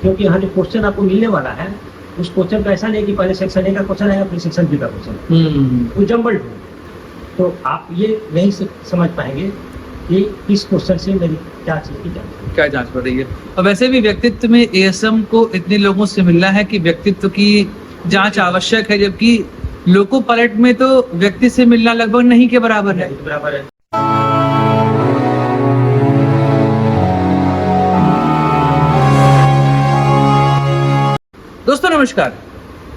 क्योंकि यहाँ जो क्वेश्चन आपको मिलने वाला है उस क्वेश्चन का ऐसा नहीं कि पहले सेक्शन ए का क्वेश्चन आएगा फिर सेक्शन बी का क्वेश्चन, वो जम्बल्ड हो। तो आप ये नहीं समझ पाएंगे कि इस क्वेश्चन से मेरी क्या चीज की क्या जांच पड़ रही है। और वैसे भी व्यक्तित्व में एएसएम को इतने लोगों से मिलना है कि व्यक्तित्व की जांच आवश्यक है, जबकि लोको पायलट में तो व्यक्ति से मिलना लगभग नहीं के बराबर है। बराबर है। दोस्तों नमस्कार,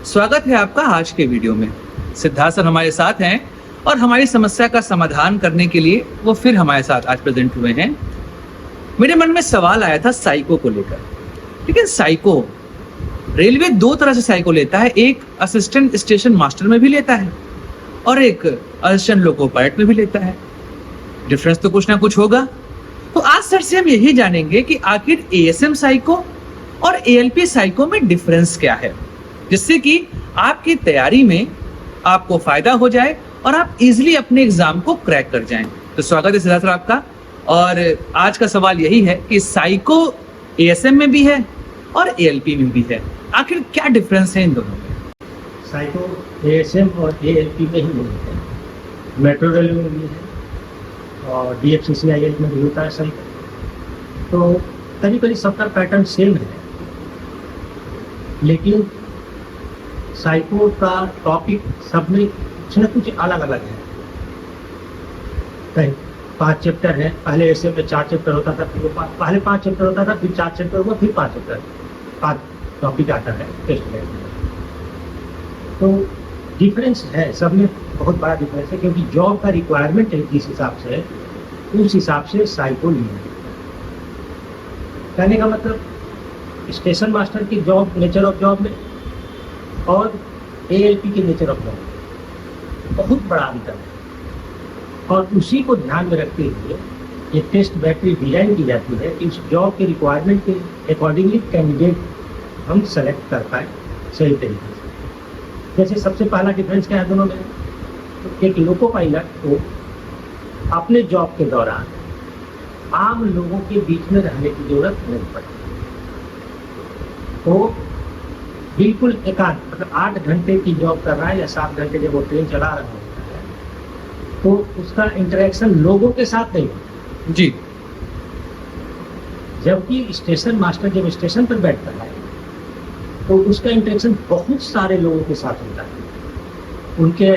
स्वागत है आपका आज के वीडियो में। सिद्धार्थ सर हमारे साथ हैं और हमारी समस्या का समाधान करने के लिए वो फिर हमारे साथ आज प्रेजेंट हुए हैं। मेरे मन में सवाल आया था साइको को लेकर। ठीक है, साइको रेलवे दो तरह से साइको लेता है, एक असिस्टेंट स्टेशन मास्टर में भी लेता है और एक असिस्टेंट लोको पायलट में भी लेता है। डिफरेंस तो कुछ ना कुछ होगा। तो आज सर से हम यही जानेंगे कि आखिर एएसएम साइको और एएलपी साइको में डिफरेंस क्या है, जिससे कि आपकी तैयारी में आपको फायदा हो जाए और आप इजीली अपने एग्जाम को क्रैक कर जाएं। तो स्वागत है सिद्धार्थ सर आपका। और आज का सवाल यही है कि साइको एएसएम में भी है और एएलपी में भी है, आखिर क्या डिफरेंस है इन दोनों में? साइको एएसएम और एएलपी में ही मिलते हैं, मेट्रो रेलवे में भी है और डीएफसीसीआईएल में भी होता है साइको। तो कभी कभी सबका पैटर्न सेम है, लेकिन साइको का टॉपिक सब में कुछ न कुछ अलग अलग है। कहीं 5 चैप्टर है, पहले ऐसे में 4 चैप्टर होता था, फिर पहले 5 चैप्टर होता था, फिर 4 चैप्टर हुआ, फिर 5 चैप्टर 5 टॉपिक आता है टेस्ट में। तो डिफरेंस है, सब में बहुत बड़ा डिफरेंस है, क्योंकि जॉब का रिक्वायरमेंट है जिस हिसाब से, उस हिसाब से साइको नहीं है। कहने का मतलब स्टेशन मास्टर की जॉब, नेचर ऑफ जॉब में और एएलपी के नेचर ऑफ जॉब बहुत बड़ा अंतर है। और उसी को ध्यान में रखते हुए ये टेस्ट बैटरी डिजाइन की जाती है कि उस जॉब के रिक्वायरमेंट के अकॉर्डिंगली कैंडिडेट हम सेलेक्ट कर पाए सही तरीके से। जैसे सबसे पहला डिफरेंस क्या है दोनों में, तो एक लोको पायलट को अपने जॉब के दौरान आम लोगों के बीच में रहने की जरूरत नहीं पड़ती। तो बिल्कुल एकांत, मतलब 8 घंटे की जॉब कर रहा है या 7 घंटे जब वो ट्रेन चला रहा होता है, तो उसका इंटरेक्शन लोगों के साथ नहीं होता जी। जबकि स्टेशन मास्टर जब स्टेशन पर बैठता है तो उसका इंटरेक्शन बहुत सारे लोगों के साथ होता है। उनके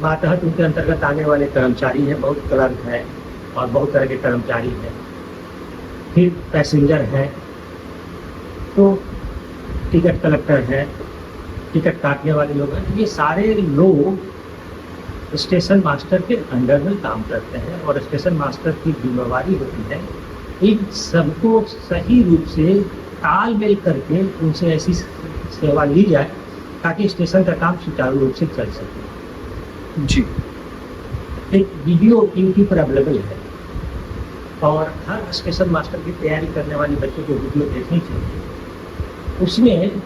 मातहत, उनके अंतर्गत आने वाले कर्मचारी हैं, बहुत क्लर्क हैं और बहुत तरह के कर्मचारी हैं, फिर पैसेंजर हैं, तो टिकट कलेक्टर है, टिकट काटने वाले लोग हैं। ये सारे लोग स्टेशन मास्टर के अंडर में काम करते हैं और स्टेशन मास्टर की जिम्मेवारी होती है इन सबको सही रूप से तालमेल करके उनसे ऐसी सेवा ली जाए ताकि स्टेशन का काम सुचारू रूप से चल सके। जी, एक वीडियो यूट्यूब पर अवेलेबल है और हर स्टेशन मास्टर की तैयारी करने वाले बच्चों को वीडियो देखनी चाहिए। उसमें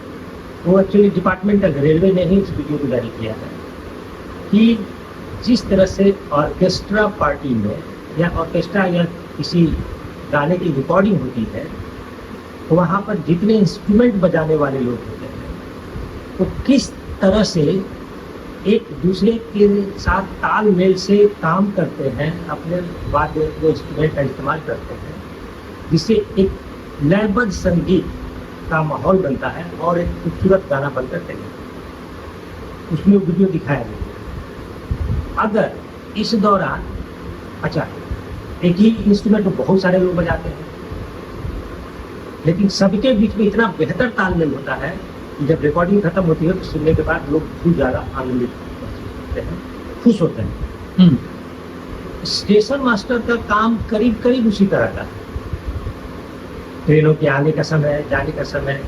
वो एक्चुअली डिपार्टमेंटल रेलवे ने ही इस वीडियो को जारी किया है कि जिस तरह से ऑर्केस्ट्रा पार्टी में या ऑर्केस्ट्रा या किसी गाने की रिकॉर्डिंग होती है, तो वहाँ पर जितने इंस्ट्रूमेंट बजाने वाले लोग होते हैं तो किस तरह से एक दूसरे के साथ तालमेल से काम करते हैं, अपने वाद्य इंस्ट्रूमेंट का इस्तेमाल करते हैं, जिससे एक लयबद्ध संगीत का माहौल बनता है और एक खूबसूरत गाना बनकर तैयार। उसमें वीडियो दिखाया गया। अगर इस दौरान अच्छा एक ही इंस्ट्रूमेंट को बहुत सारे लोग बजाते हैं, लेकिन सबके बीच में इतना बेहतर तालमेल होता है कि जब रिकॉर्डिंग खत्म होती है तो सुनने के बाद लोग बहुत ज़्यादा आनंदित होते हैं, खुश होते हैं। स्टेशन मास्टर का काम करीब करीब उसी तरह का है। ट्रेनों के आने का समय, जाने का समय,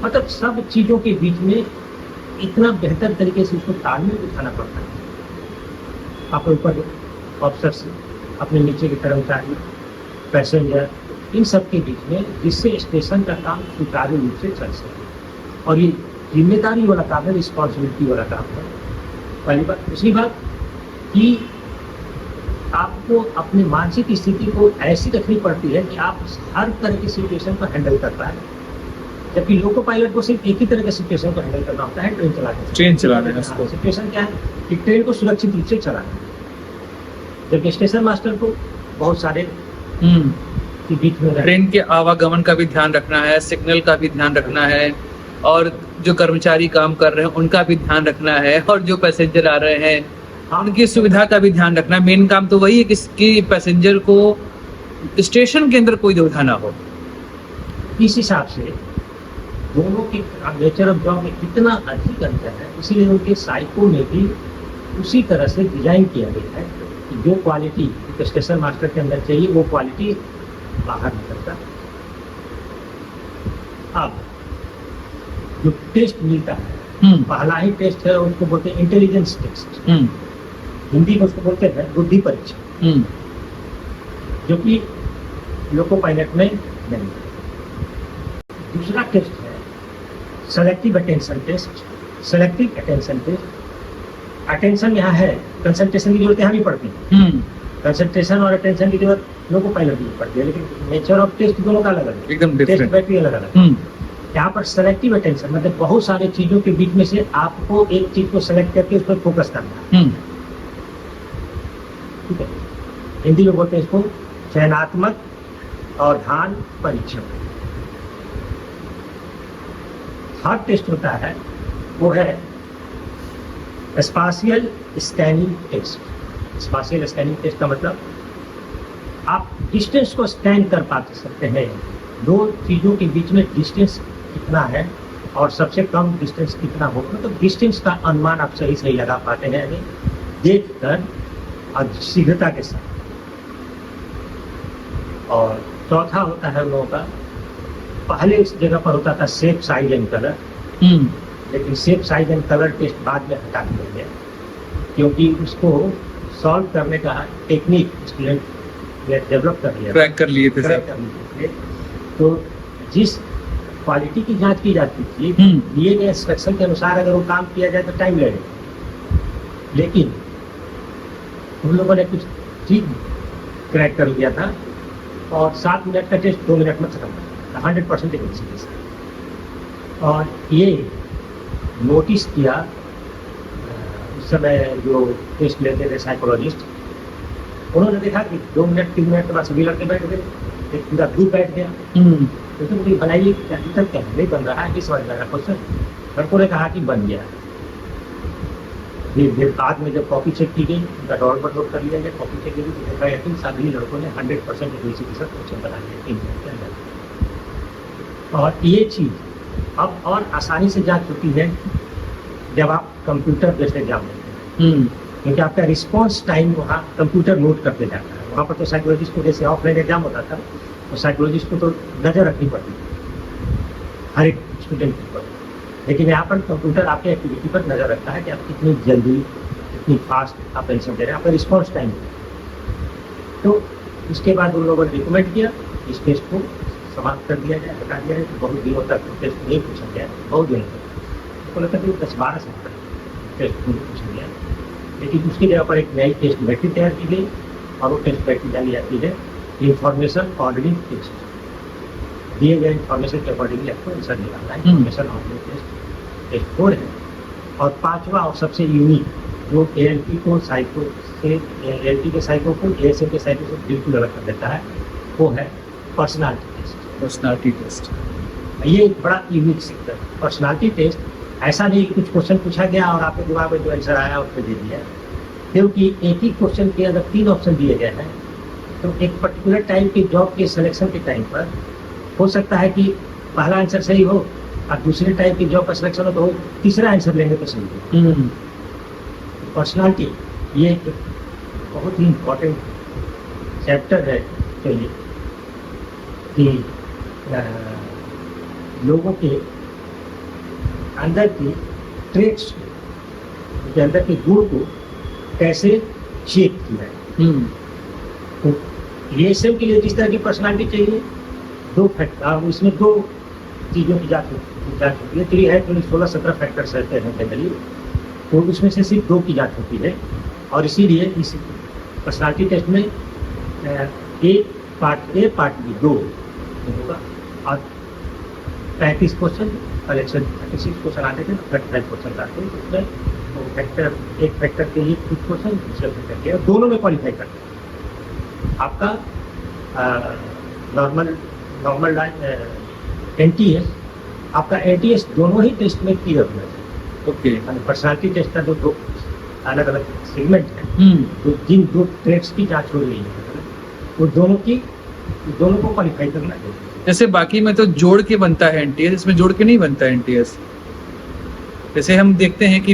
मतलब सब चीज़ों के बीच में इतना बेहतर तरीके से उसको तालमेल बिठाना पड़ता है। अपने ऊपर ऑफिसर्स, अपने नीचे के कर्मचारी, पैसेंजर, इन सब के बीच में, जिससे स्टेशन का काम सुचारू रूप से चल सके। और ये जिम्मेदारी वाला काम है, रिस्पॉन्सिबिलिटी वाला काम है, पहली बात। दूसरी बात कि आपको अपनी मानसिक स्थिति को ऐसी रखनी पड़ती है कि आप हर तरह की सिचुएशन को हैंडल कर पाए जबकि लोको पायलट को सिर्फ एक ही तरह के सिचुएशन को हैंडल करना होता है, ट्रेन चलाने। ट्रेन चलाने में उसको। सिचुएशन क्या है कि ट्रेन को सुरक्षित रूप से चलाना है, जबकि स्टेशन मास्टर को बहुत सारे के बीच में ट्रेन के आवागमन का भी ध्यान रखना है, सिग्नल का भी ध्यान रखना है, और जो कर्मचारी काम कर रहे हैं उनका भी ध्यान रखना है, और जो पैसेंजर आ रहे हैं उनकी सुविधा का भी ध्यान रखना है। मेन काम तो वही है कि पैसेंजर को स्टेशन के अंदर कोई दुविधा ना हो। इस हिसाब से दोनों के नेचर ऑफ जॉब में कितना अधिक अंतर है, इसीलिए उनके साइको में भी उसी तरह से डिजाइन किया गया है कि जो क्वालिटी स्टेशन मास्टर के अंदर चाहिए वो क्वालिटी बाहर निकलता है। अब जो टेस्ट मिलता है, पहला ही टेस्ट है, उनको बोलते हैं इंटेलिजेंस टेस्ट, हिंदी में उसको बोलते हैं बुद्धि परीक्षा, जो कि लोको पायलट में नहीं। दूसरा टेस्ट है selective attention test. Selective attention test, attention यहाँ है, कंसंट्रेशन की जरूरत यहाँ भी पड़ती है, कंसंट्रेशन और अटेंशन की जरूरत लोको पायलट की पड़ती है, लेकिन नेचर ऑफ टेस्ट दोनों का अलग अलग, एकदम टेस्ट डिफरेंट। बैटरी अलग अलग। यहाँ पर सेलेक्टिव अटेंशन मतलब बहुत सारे चीजों के बीच में से आपको एक चीज को सेलेक्ट करके उस पर फोकस करना है, ठीक है। हिंदी में बोलते हैं इसको चयनात्मक और ध्यान परीक्षण। थर्ड टेस्ट होता है वो है spatial scanning test. Spatial scanning test का मतलब आप डिस्टेंस को स्कैन कर पा सकते हैं, दो चीजों के बीच में डिस्टेंस कितना है और सबसे कम डिस्टेंस कितना होगा, मतलब डिस्टेंस का अनुमान आप सही सही लगा पाते हैं देख कर और शीघ्रता के साथ। और चौथा होता है उन लोगों का, पहले इस जगह पर होता था शेप साइज एंड कलर, लेकिन shape size and colour test बाद में हटा दिया गया, क्योंकि उसको सॉल्व करने का टेक्निक स्टूडेंट डेवलप कर लिया, क्रैक कर लिए थे क्रैक सर। कर लिए थे। तो जिस क्वालिटी की जांच की जाती थी, दिए गए इंस्ट्रक्शन के अनुसार अगर वो काम किया जाए तो टाइम लगेगा, लेकिन उन लोगों ने कुछ चीज क्रैक कर लिया था और 7 मिनट का टेस्ट 2 मिनट में खत्म कर दिया, 100% एक्यूरेसी के साथ। और ये नोटिस किया उस समय जो टेस्ट लेते थे साइकोलॉजिस्ट, उन्होंने देखा कि 2 मिनट 3 मिनट के बाद सभी लड़के बैठ गए, एक पूरा ग्रुप बैठ गया, तो मुझे बनाइए अभी तक क्या नहीं बन रहा है, किस समझ रहा क्वेश्चन। लड़कों ने कहा कि बन गया। फिर बाद में जब कॉपी चेक की गई, उनका डॉट पर नोट कर लिया गया, कॉपी चेक की गई तो देखा गया कि सभी लड़कों ने 100% एक्यूरेसी के साथ क्वेश्चन बना लिया 3 मिनट के अंदर। और ये चीज़ अब और आसानी से जांच होती है जब आप कंप्यूटर बेस्ड एग्जाम देते हैं, क्योंकि आपका रिस्पॉन्स टाइम वहाँ कंप्यूटर नोट करते जाता है। वहाँ पर तो साइकोलॉजिस्ट को जैसे ऑफलाइन एग्जाम होता था, तो साइकोलॉजिस्ट को तो नज़र रखनी पड़ती थी हर एक स्टूडेंट के ऊपर, लेकिन यहाँ पर कंप्यूटर आपके एक्टिविटी पर नज़र रखता है कि आप कितनी जल्दी कितनी फास्ट आप आंसर दे रहे हैं, आपका रिस्पॉन्स टाइम। तो उसके बाद उन लोगों ने रिकमेंड किया इस टेस्ट को समाप्त कर दिया जाए, हटा दिया जाए। तो बहुत दिनों तक टेस्ट नहीं पूछा गया, बहुत दिनों तक तो लगता है 10-12 साल तक टेस्ट नहीं पूछा गया, लेकिन उसकी जगह पर एक नई टेस्ट बैटरी तैयार की गई और वो टेस्ट बैटरी डाली जाती है इंफॉर्मेशन ऑर्डरिंग टेस्ट। दिए गए इंफॉर्मेशन के अकॉर्डिंगली आपको आंसर निकालना है, इंफॉर्मेशन ऑर्डरिंग टेस्ट 4 है। और 5वां और सबसे यूनिक जो ALT को साइको से ALT के साइको को ASM के साइको से बिल्कुल अलग कर देता है, वो है पर्सनालिटी टेस्ट। पर्सनालिटी टेस्ट ये एक बड़ा यूनिक सेक्टर है। पर्सनालिटी टेस्ट ऐसा नहीं कि कुछ क्वेश्चन पूछा गया और आपके दिमाग में जो आंसर आया उसको दे दिया, क्योंकि एक ही क्वेश्चन के अगर 3 ऑप्शन दिए गए हैं तो एक पर्टिकुलर टाइम के जॉब के सिलेक्शन के टाइम पर हो सकता है कि पहला आंसर सही हो और दूसरे टाइप की जॉब का सिलेक्शन हो तो वो तीसरा आंसर लेंगे तो सही हो। पर्सनालिटी ये एक बहुत ही इम्पोर्टेंट चैप्टर है चलिए कि लोगों के अंदर की ट्रेट्स के अंदर के गुण को कैसे चेक किया है। तो ASM के लिए जिस तरह की पर्सनालिटी चाहिए 2 फैक्टर, इसमें 2 चीज़ों की जांच होती है। 3 है 16-17 फैक्टर्स रहते हैं जनरली, तो उसमें से सिर्फ 2 की जांच होती है। और इसीलिए इस पर्सनालिटी टेस्ट में पार्ट A पार्ट B 2 होगा और 35 क्वेश्चन और 136 क्वेश्चन आते थे, 35 क्वेश्चन आते थे, उसमें वो फैक्टर, एक फैक्टर के लिए कुछ क्वेश्चन, दूसरे फैक्टर के, दोनों में क्वालिफाई करते हैं। आपका नॉर्मल NTS, आपका NTS दोनों ही टेस्ट में क्लियर होना चाहिए। ओके। पर्सनालिटी टेस्ट का जो दो अलग अलग सेगमेंट है, तो जिन दो ट्रेड्स की जांच हो रही है, वो दोनों को क्वालिफाई करना चाहिए। जैसे बाकी में तो जोड़ के बनता है एनटीएस, इसमें जोड़ के नहीं बनता है एनटीएस। जैसे हम देखते हैं कि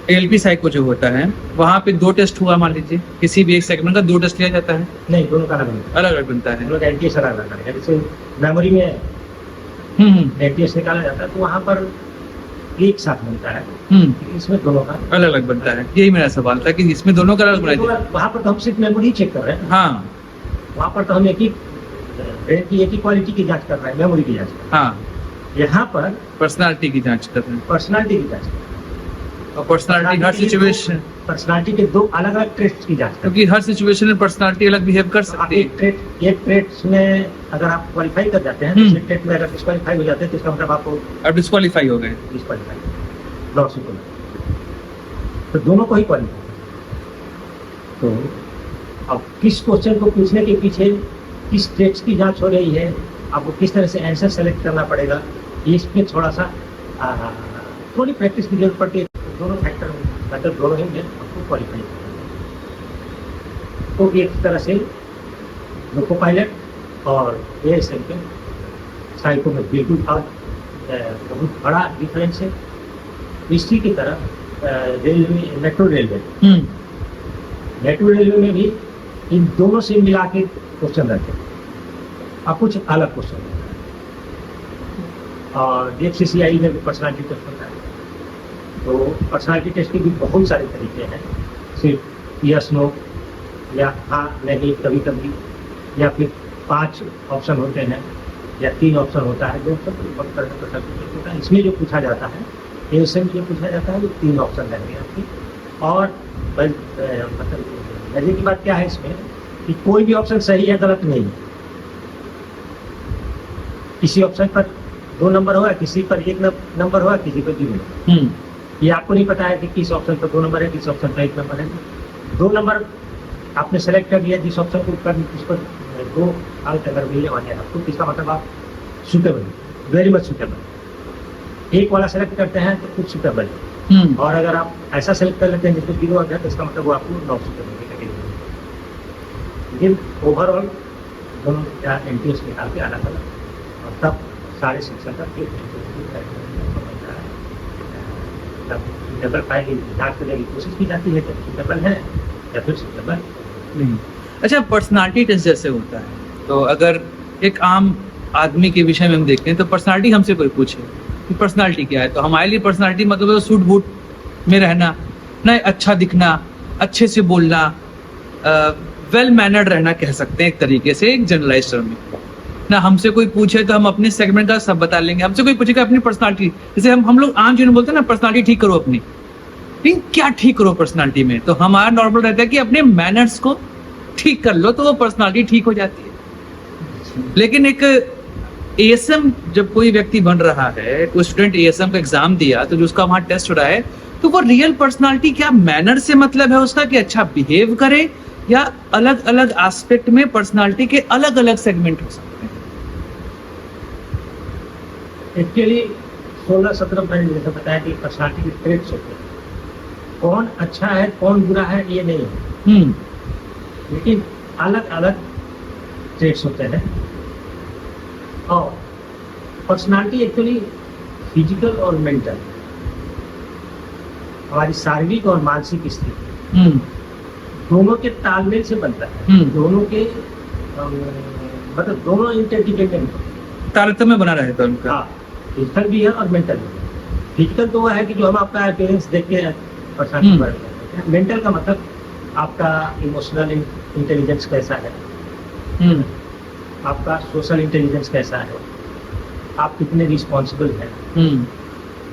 एलपी साइको जो होता है वहाँ पे 2 टेस्ट हुआ, मान लीजिए किसी भी एक सेगमेंट का 2 टेस्ट लिया जाता है। नहीं, दोनों का अलग अलग बनता है। दोनों का NTS अलग अलग है। जैसे मेमोरी में NTS निकाला जाता है तो वहाँ पर एक साथ बनता है, इसमें दोनों का अलग अलग बनता है। यही मेरा सवाल था कि इसमें दोनों का अलग बनाया जाए। वहाँ पर तो हम सिर्फ मेमोरी चेक कर रहे हैं। हाँ, वहाँ पर तो हम एक ही क्वालिटी की जांच कर रहे हैं, मेमोरी की जांच कर रहे हैं। हाँ, यहाँ पर पर्सनालिटी की जांच कर रहे हैं। पर्सनालिटी की जांच कर रहे हैं। और पर्सनालिटी हर सिचुएशन, पर्सनालिटी के 2 अलग अलग ट्रेट्स की जांच करते क्योंकि हर सिचुएशन में पर्सनालिटी अलग बिहेव कर हैं। आप सकती है। एक ट्रेट्स में अगर आप क्वालिफाई कर जाते हैं, दूसरे ट्रेट में अगर डिस्क्वालीफाई हो जाते हैं, तो इसका मतलब आपको अब डिस्क्वालीफाई हो गए। डिस्क्वालीफाई लॉस हो गया। तो दोनों को ही क्वालिफाई। तो अब किस क्वेश्चन को पूछने के पीछे किस ट्रेट्स की जांच हो रही है, आपको किस तरह से आंसर सेलेक्ट करना पड़ेगा, इसमें थोड़ा सा थोड़ी प्रैक्टिस की जरूरत पड़ती है। दोनों फैक्टर मतलब दोनों ही में आपको क्वालिफाई तो एक तरह से लोको पायलट और ASM के साइको में बिल्कुल बहुत बड़ा डिफरेंस है। इसी की तरह रेलवे, मेट्रो रेलवे में भी इन दोनों से मिला के क्वेश्चन रहते हैं और कुछ अलग क्वेश्चन रहते हैं। और DFCCI में भी पर्सनालिटी टेस्ट होता है। तो पर्सनालिटी टेस्ट के भी बहुत सारे तरीके हैं, सिर्फ यस नो या हाँ नहीं कभी कभी, या फिर 5 ऑप्शन होते हैं या 3 ऑप्शन होता है, 2 ऑप्शन होता है। इसमें जो पूछा जाता है, ASM जो पूछा जाता है, वो 3 ऑप्शन रहेंगे आपके। और मतलब मजे की बात क्या है इसमें कि कोई भी ऑप्शन सही है गलत नहीं है। किसी ऑप्शन पर 2 नंबर होगा, किसी पर 1 नंबर होगा, किसी पर 0। ये आपको नहीं पता है कि किस ऑप्शन पर 2 नंबर है, किस ऑप्शन पर 1 नंबर है। 2 नंबर आपने सेलेक्ट कर लिया, जिस ऑप्शन को कर उस पर 2 अंक अगर मिलने वाले हैं आपको, इसका मतलब आप सुटेबल, वेरी मच सुटेबल। 1 वाला सेलेक्ट करते हैं तो कुछ सुटेबल है, और अगर आप ऐसा सेलेक्ट कर लेते हैं जिसको 0 आ जाए तो इसका मतलब वो आपको नॉट सुटेबल है। लेकिन ओवरऑल दोनों का NTS निकाल के अलग अलग, और तब सारे शिक्षण का सुटेबल फाइल जांच करने की कोशिश की जाती है कि सुटेबल है या फिर सुटेबल नहीं। अच्छा, पर्सनालिटी टेस्ट जैसे होता है, तो अगर एक आम आदमी के विषय में हम देखते हैं तो पर्सनालिटी हमसे कोई पूछे कि पर्सनालिटी क्या है, तो हमारे लिए पर्सनालिटी मतलब सूट बूट में रहना, ना अच्छा दिखना, अच्छे से बोलना, वेल मैनर्ड रहना कह सकते हैं एक तरीके से, एक जनरलाइज टर्म में ना। हमसे कोई पूछे तो हम अपने सेगमेंट का सब बता लेंगे। हमसे कोई पूछेगा अपनी पर्सनालिटी, जैसे हम लोग आम जीवन बोलते हैं ना, पर्सनालिटी ठीक करो अपनी, लेकिन क्या ठीक करो पर्सनालिटी में, तो हमारा नॉर्मल रहता है कि अपने मैनर्स को ठीक कर लो तो वो पर्सनालिटी ठीक हो जाती है। लेकिन एक ASM जब कोई व्यक्ति बन रहा है, कोई स्टूडेंट ASM का एग्जाम दिया तो जो उसका वहां टेस्ट हो रहा है, तो वो रियल पर्सनालिटी क्या मैनर से मतलब है उसका कि अच्छा बिहेव करे, या अलग अलग एस्पेक्ट में पर्सनालिटी के अलग अलग सेगमेंट हो सकते हैं? एक्चुअली 16-17 मैंने जैसा बताया कि पर्सनालिटी के ट्रेट्स होते हैं, कौन अच्छा है कौन बुरा है ये नहीं है, लेकिन अलग अलग ट्रेट्स होते हैं। और पर्सनालिटी एक्चुअली फिजिकल और मेंटल, हमारी शारीरिक और मानसिक स्थिति दोनों के तालमेल से बनता है। दोनों के मतलब दोनों इंटरडिपेंडेंट, तारतम्य बना रहता है उनका। हाँ, फिजिकल भी है और मेंटल भी है। फिजिकल तो वो है कि जो हम आपका अपीयरेंस देख के पर्सनालिटी बढ़ जाते हैं। मेंटल का मतलब आपका इमोशनल इंटेलिजेंस कैसा है, आपका सोशल इंटेलिजेंस कैसा है, आप कितने रिस्पॉन्सिबल हैं,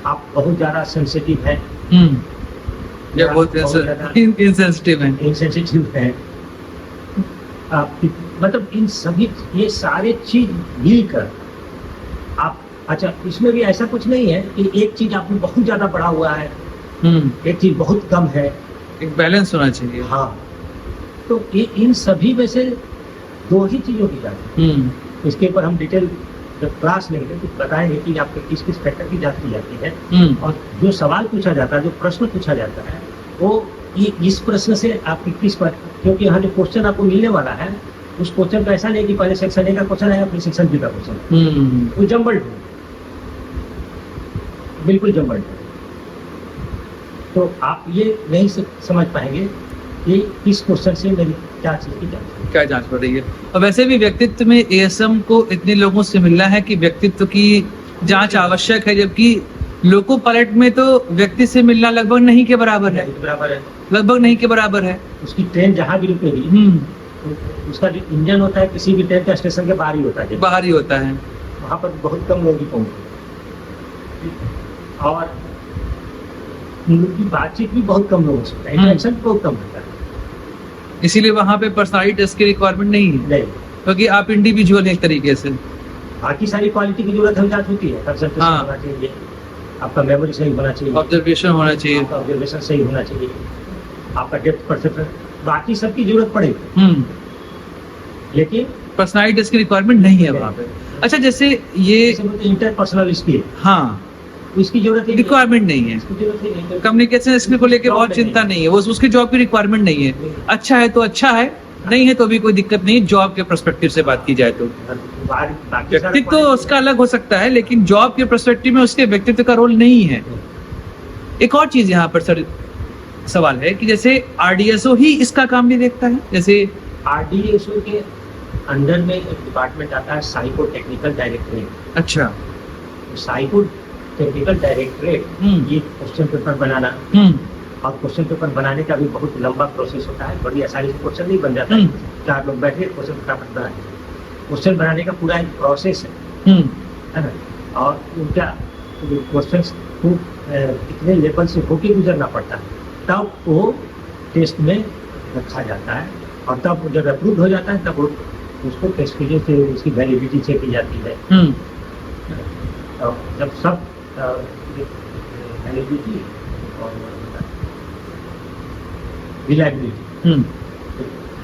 आप बहुत ज़्यादा सेंसिटिव हैं या बहुत इनसेंसिटिव है, आप मतलब इन सभी ये सारे चीज मिलकर आप अच्छा, इसमें भी ऐसा कुछ नहीं है कि एक चीज आपने बहुत ज्यादा पढ़ा हुआ है, एक चीज बहुत कम है। एक बैलेंस होना चाहिए। हाँ, तो इन सभी में से दो ही चीजों की जांच है। इसके ऊपर हम डिटेल जब क्लास लेंगे तो बताएंगे कि आपके किस किस फैक्टर की जांच की जाती है, और जो सवाल पूछा जाता है, जो प्रश्न पूछा जाता है, वो इस प्रश्न से आपकी किस पर, क्योंकि यहाँ जो क्वेश्चन आपको मिलने वाला है उस क्वेश्चन का ऐसा नहीं कि पहले सेक्शन ए का क्वेश्चन आएगा फिर सेक्शन बी का क्वेश्चन, वो जम्बल्ड है, बिल्कुल जम्बल्ड है। तो आप ये नहीं समझ पाएंगे कि किस क्वेश्चन से मेरी क्या चीज की जांच है। क्या जांच पड़ रही है। और वैसे भी व्यक्तित्व में एएसएम को इतने लोगों से मिलना है कि व्यक्तित्व की जांच आवश्यक है, जबकि लोको पायलट में तो व्यक्ति से मिलना लगभग नहीं के बराबर है, बराबर है, लगभग नहीं के बराबर है। उसकी ट्रेन जहाँ भी रुकेगी, तो उसका जो इंजन होता है किसी भी ट्रेन का स्टेशन के बाहर ही होता है, बाहर ही होता है, वहाँ पर बहुत कम लोग ही पहुँचते, और उनकी बातचीत भी बहुत कम लोगों से, इंटरेक्शन बहुत कम होता है। इसीलिए वहाँ पे पर्सनालिटी टेस्ट की रिक्वायरमेंट नहीं है, नहीं, क्योंकि आप इंडिविजुअल एक तरीके से। बाकी सारी क्वालिटी की जरूरत हम जांच होती है, कंसंट्रेशन हाँ। होना चाहिए, आपका मेमोरी सही होना चाहिए, ऑब्जर्वेशन होना चाहिए। आपका ऑब्जर्वेशन सही होना चाहिए, आपका डेप्थ परसेप्शन, बाकी सबकी जरूरत पड़ेगी, लेकिन पर्सनालिटी टेस्ट की रिक्वायरमेंट नहीं है वहाँ पे। अच्छा, जैसे ये इंटरपर्सनल स्किल, हाँ, उसकी जरूरत है, रिक्वायरमेंट नहीं है। इसकी जरूरत ही नहीं है। कम्युनिकेशन स्किल को लेकर बहुत चिंता नहीं है, वो उसकी जॉब की रिक्वायरमेंट नहीं है। अच्छा है तो अच्छा है, नहीं है तो भी कोई दिक्कत नहीं, जॉब के पर्सपेक्टिव से बात की जाए तो। बाकी सारा व्यक्तित्व तो उसका अलग हो सकता है, लेकिन जॉब के पर्सपेक्टिव में उसके व्यक्तित्व का रोल नहीं है। एक और चीज यहाँ पर सर सवाल है कि जैसे आरडीएसओ ही इसका काम भी देखता है, जैसे आरडीएसओ के अंडर में एक डिपार्टमेंट आता है साइको टेक्निकल डायरेक्टरेट। अच्छा, साइको टेक्निकल डायरेक्टरेट ये क्वेश्चन पेपर बनाना, और क्वेश्चन पेपर बनाने का भी बहुत लंबा प्रोसेस होता है, बड़ी आसानी से क्वेश्चन नहीं बन जाता है, 4 लोग बैठे क्वेश्चन फटाफट बनाए। क्वेश्चन बनाने का पूरा एक प्रोसेस है ना, और उनका क्वेश्चन को कितने लेवल से होके गुजरना पड़ता है, तब वो टेस्ट में रखा जाता है, और तब जब अप्रूव हो जाता है तब वो उसको टेस्ट के से उसकी वैलिडिटी चेक की जाती है। और जब सब वैलिडिटी और रिलायबिलिटी,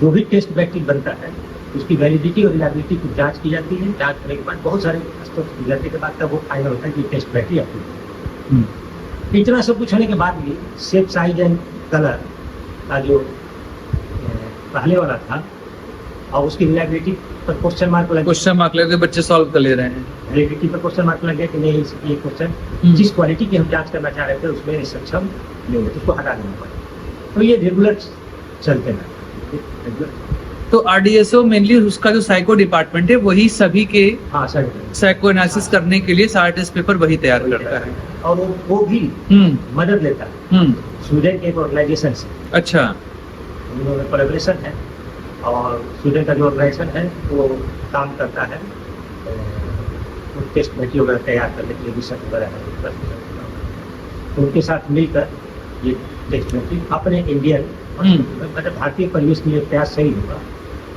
जो भी टेस्ट बैक्टीरिया बनता है उसकी वैलिडिटी और रिलायबिलिटी की जांच की जाती है। जांच करने के बाद बहुत सारे स्टेप्स गुजरने के बाद तब वो फाइनल होता है कि टेस्ट बैक्टीरिया अप्रूव है। इतना सब कुछ होने के बाद भी शेप, साइज एंड कलर का जो पहले वाला था, और उसकी रिलायबिलिटी पर क्वेश्चन मार्क लगा, क्वेश्चन मार्क लगे बच्चे सॉल्व कर ले रहे हैं। रिलायबिलिटी पर क्वेश्चन मार्क लग गया कि नहीं, ये क्वेश्चन जिस क्वालिटी की हम जांच करना चाह रहे थे उसमें सक्षम नहीं होते, उसको हटा देना पड़ेगा। तो ये रेगुलर चलते हैं। तो आरडीएसओ मेनली उसका जो साइको डिपार्टमेंट है वही सभी के हाँ सर, साइको एनालिसिस करने के लिए सारा टेस्ट पेपर वही तैयार करता है, और वो भी मदद लेता है स्वीडन के एक ऑर्गेनाइजेशन से। अच्छा, उन्होंने कोलैबोरेशन है, और स्वीडन का जो ऑर्गेनाइजेशन है वो काम करता है टेस्ट बैटरी वगैरह तैयार करने के लिए, रिसर्च वगैरह है, तो उनके साथ मिलकर ये टेस्ट बैटरी अपने इंडियन मतलब भारतीय परिवेश के लिए प्रयास सही होगा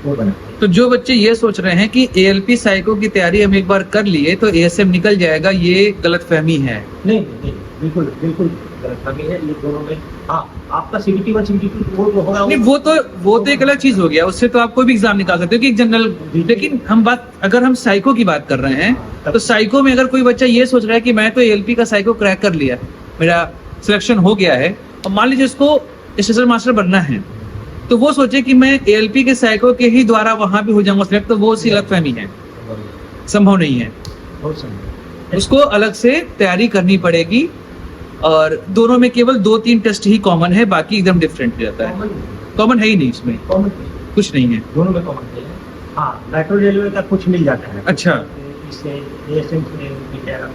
वो बनाते हैं। तो जो बच्चे ये सोच रहे हैं कि एएलपी साइको की तैयारी हम एक बार कर लिए तो एएसएम निकल जाएगा, ये गलतफहमी है। नहीं, बिल्कुल बिल्कुल गलतफहमी है। ये दोनों में हाँ, आपका CBT 1 CBT 2 वो तो होगा, नहीं वो तो एक अलग चीज हो गया, उससे तो आप कोई भी एग्जाम निकाल सकते हो कि एक जनरल। लेकिन अगर हम साइको की बात कर रहे हैं तो साइको में अगर कोई बच्चा ये सोच रहा है कि मैं तो एएलपी का साइको क्रैक कर लिया, मेरा सिलेक्शन हो गया है, और मान लीजिए उसको स्टेशन मास्टर बनना है, तो वो सोचे कि मैं एएलपी के साइको के ही द्वारा वहां भी हो जाऊंगा सिलेक्ट, तो वो उसकी गलतफहमी है, संभव नहीं है। बहुत संभव, उसको अलग से तैयारी करनी पड़ेगी, और दोनों में केवल 2-3 टेस्ट ही कॉमन है, बाकी एकदम डिफरेंट रहता है। कॉमन है ही नहीं, इसमें कॉमन कुछ नहीं है, दोनों में कॉमन है। हाँ, मेट्रो रेलवे का कुछ मिल जाता है। अच्छा, इससे एएसएम से मिल जाएगा,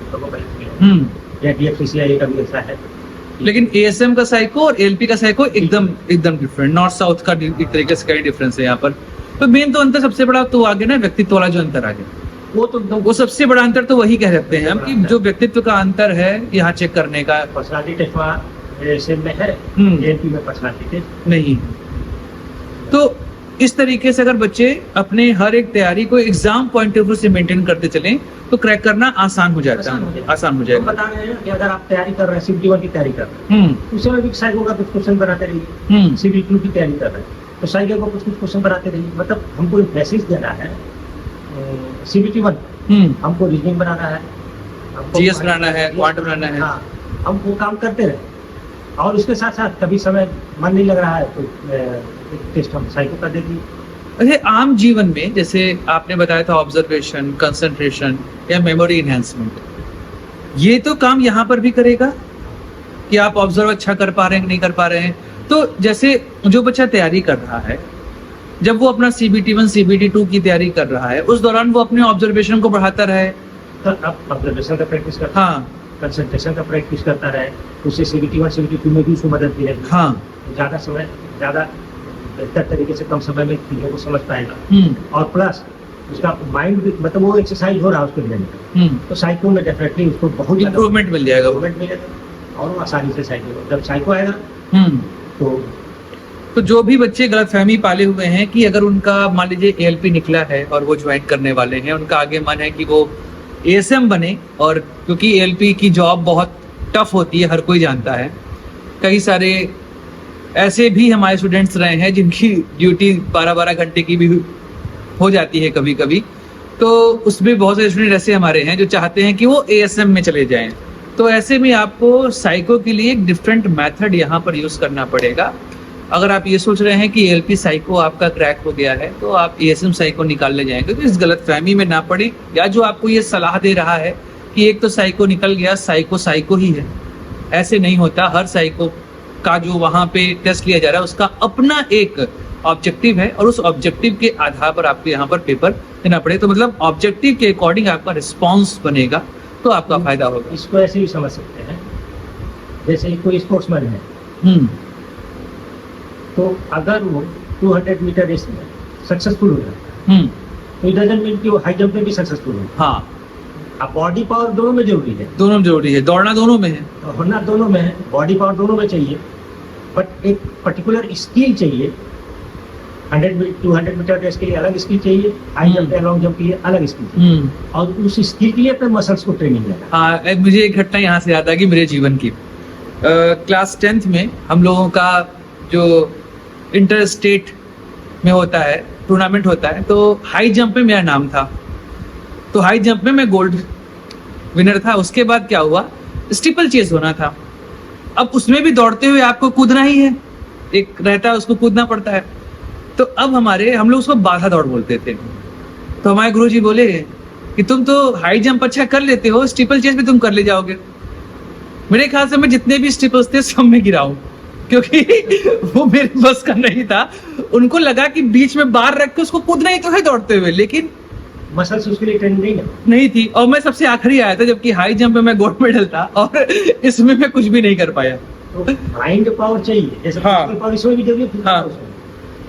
या डीएफसीसीआई का भी ऐसा है। लेकिन एएसएम का साइको और एएलपी का साइको एकदम डिफरेंट, नॉर्थ साउथ का एक तरीके से कई डिफरेंस है यहाँ पर। तो मेन तो अंतर सबसे बड़ा तो आगे ना व्यक्तित्व वाला जो अंतर आ गया, वो सबसे बड़ा अंतर तो वही कह सकते हैं हम कि जो व्यक्तित्व का अंतर है यहाँ चेक करने का। पर्सनालिटी टेस्ट एएसएम में है, एएलपी में पर्सनालिटी टेस्ट नहीं। तो इस तरीके से अगर बच्चे अपने हर एक तैयारी को एग्जाम पॉइंट ऑफ व्यू से मेंटेन करते चलें तो क्रैक करना आसान हो जाता है, आसान हो हम जाएगा। बता रहे हैं कि अगर आप तैयारी कर रहे हैं CBT 1 की तैयारी कर रहे हैं, उस समय भी साइको का कुछ क्वेश्चन बनाते रहिए। CBT 2 की तैयारी कर रहे हैं तो साइको को कुछ क्वेश्चन बनाते रहिए। मतलब हमको एक मैसेज देना है। CBT 1 हमको रीजनिंग बनाना है, GS बनाना है, क्वांट बनाना है। हाँ, हम वो काम करते रहे और उसके साथ साथ कभी समय मन नहीं लग रहा है तो टेस्ट हम साइको का दे दिए। अरे आम जीवन में जैसे आपने बताया था ऑब्जर्वेशन, कंसंट्रेशन या मेमोरी इनहेंसमेंट, ये तो काम यहाँ पर भी करेगा कि आप ऑब्जर्व अच्छा कर पा रहे हैं कि नहीं कर पा रहे हैं। तो जैसे जो बच्चा तैयारी कर रहा है, जब वो अपना CBT 1 CBT 2 की तैयारी कर रहा है, उस दौरान वो अपने ऑब्जर्वेशन को बढ़ाता रहे, तो अब ऑब्जर्वेशन का प्रैक्टिस करता है, हाँ कंसंट्रेशन का प्रैक्टिस करता रहे, उससे CBT 1 CBT 2 में भी उसको मदद मिलेगी। हाँ ज़्यादा समय, ज़्यादा बेहतर तरीके से कम समय में चीज़ों को समझ पाएगा। और प्लस उसका माइंड भी, मतलब वो एक्सरसाइज हो रहा है उसके लिए, तो साइको में डेफिनेटली उसको बहुत इम्प्रूवमेंट मिल जाएगा। इम्प्रूवमेंट मिलेगा और वो आसानी से साइको, जब साइको आएगा तो जो भी बच्चे गलतफहमी पाले हुए हैं कि अगर उनका मान लीजिए ALP निकला है और वो ज्वाइन करने वाले हैं, उनका आगे मन है कि वो ASM बने, और क्योंकि ALP की जॉब बहुत टफ होती है, हर कोई जानता है। कई सारे ऐसे भी हमारे स्टूडेंट्स रहे हैं जिनकी ड्यूटी 12-12 घंटे की भी हो जाती है कभी कभी, तो उसमें बहुत सारे स्टूडेंट ऐसे हमारे हैं जो चाहते हैं कि वो ASM में चले जाएं। तो ऐसे में आपको साइको के लिए एक डिफरेंट मेथड यहाँ पर यूज करना पड़ेगा। अगर आप ये सोच रहे हैं कि ALP साइको आपका क्रैक हो गया है तो आप ASM साइको निकालने जाएंगे, तो इस गलतफहमी में ना पड़े, या जो आपको ये सलाह दे रहा है कि एक तो साइको निकल गया, साइको ही है, ऐसे नहीं होता। हर साइको का जो वहाँ पे टेस्ट लिया जा रहा है उसका अपना एक ऑब्जेक्टिव है और उस ऑब्जेक्टिव के आधार पर आपको यहाँ पर पेपर देना पड़े। तो मतलब ऑब्जेक्टिव के अकॉर्डिंग आपका रिस्पॉन्स बनेगा तो आपका फायदा होगा। इसको ऐसे भी समझ सकते हैं, जैसे कोई स्पोर्ट्समैन है तो अगर वो 200 मीटर रेस में सक्सेसफुल हो जाता है तो इट डजंट मीन कि वो हाई जंप में भी सक्सेसफुल हो। हाँ, अब बॉडी पावर दोनों में जरूरी है, दोनों में जरूरी है, दौड़ना दोनों में है, होना दोनों में है, बॉडी पावर दोनों में चाहिए, बट एक पर्टिकुलर स्किल चाहिए। 200 मीटर रेस के लिए अलग स्किल चाहिए, हाई जंप या लॉन्ग जंप के लिए अलग स्किल चाहिए, और उस स्किल के लिए फिर मसल्स को ट्रेनिंग देना। हाँ, मुझे एक घटना यहाँ से याद आ गई मेरे जीवन की। क्लास 10th में हम लोगों का जो इंटर स्टेट में होता है, टूर्नामेंट होता है, तो हाई जंप में मेरा नाम था, तो हाई जंप में मैं गोल्ड विनर था। उसके बाद क्या हुआ, स्टीपल चेस होना था। अब उसमें भी दौड़ते हुए आपको कूदना ही है, एक रहता है उसको कूदना पड़ता है। तो अब हम लोग उसको बाधा दौड़ बोलते थे। तो हमारे गुरुजी बोले कि तुम तो हाई जंप अच्छा कर लेते हो, स्टीपल चेस भी तुम कर ले जाओगे। मेरे ख्याल से मैं जितने भी स्टीपल्स थे सब में गिरा हूं, क्योंकि वो मेरे बस का नहीं था। उनको लगा कि बीच में बार रख के उसको कूदना ही तो है दौड़ते हुए, लेकिन मसल्स उसके लिए ट्रेनिंग नहीं थी। और मैं सबसे आखिरी आया था, जबकि हाई जंप में मैं गोल्ड मेडल था और इसमें मैं कुछ भी नहीं कर पाया। तो माइंड पावर चाहिए, जैसे फिजिकल पावर इसमें भी जरूरी है,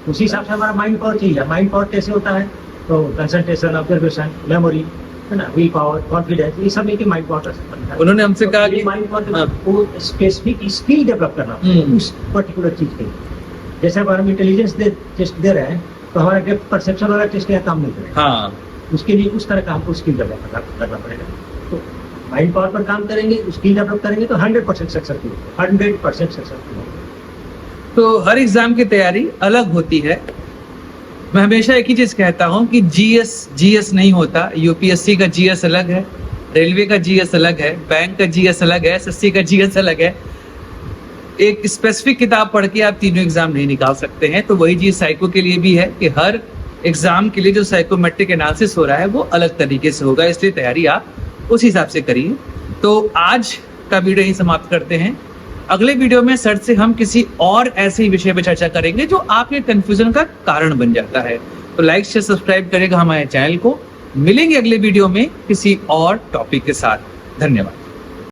उसी हिसाब से हमारा माइंड पावर चाहिए। माइंड पावर कैसे होता है, तो कंसंट्रेशन, ऑब्जर्वेशन, मेमोरी, है ना, विल पावर, कॉन्फिडेंस, ये सब एक माइंड पावर से बनता है। उन्होंने हमसे कहा कि माइंड पावर को स्पेसिफिक स्किल डेवलप करना उस पर्टिकुलर चीज के लिए। जैसे अब हम इंटेलिजेंस टेस्ट दे रहे हैं तो हमारा डेप्थ परसेप्शन वाला टेस्ट क्या काम नहीं करेगा। हाँ, उसके लिए उस तरह का हमको स्किल डेवलप करना पड़ेगा। तो माइंड पावर पर काम करेंगे, स्किल डेवलप करेंगे तो 100% सक्सेसफुल, 100% सक्सेसफुल। तो हर एग्जाम की तैयारी अलग होती है। मैं हमेशा एक ही चीज कहता हूँ कि जीएस नहीं होता। यूपीएससी का जीएस अलग है, रेलवे का जीएस अलग है, बैंक का जीएस अलग है, एसएससी का जीएस अलग है। एक स्पेसिफिक किताब पढ़ के आप तीनों एग्जाम नहीं निकाल सकते हैं। तो वही चीज साइको के लिए भी है कि हर एग्जाम के लिए जो साइकोमेट्रिक एनालिसिस हो रहा है वो अलग तरीके से होगा, इसलिए तैयारी आप उस हिसाब से करिए। तो आज का वीडियो यही समाप्त करते हैं। अगले वीडियो में सर से हम किसी और ऐसे ही विषय पर चर्चा करेंगे जो आपके कंफ्यूजन का कारण बन जाता है। तो लाइक शेयर सब्सक्राइब करेगा हमारे चैनल को। मिलेंगे अगले वीडियो में किसी और टॉपिक के साथ। धन्यवाद।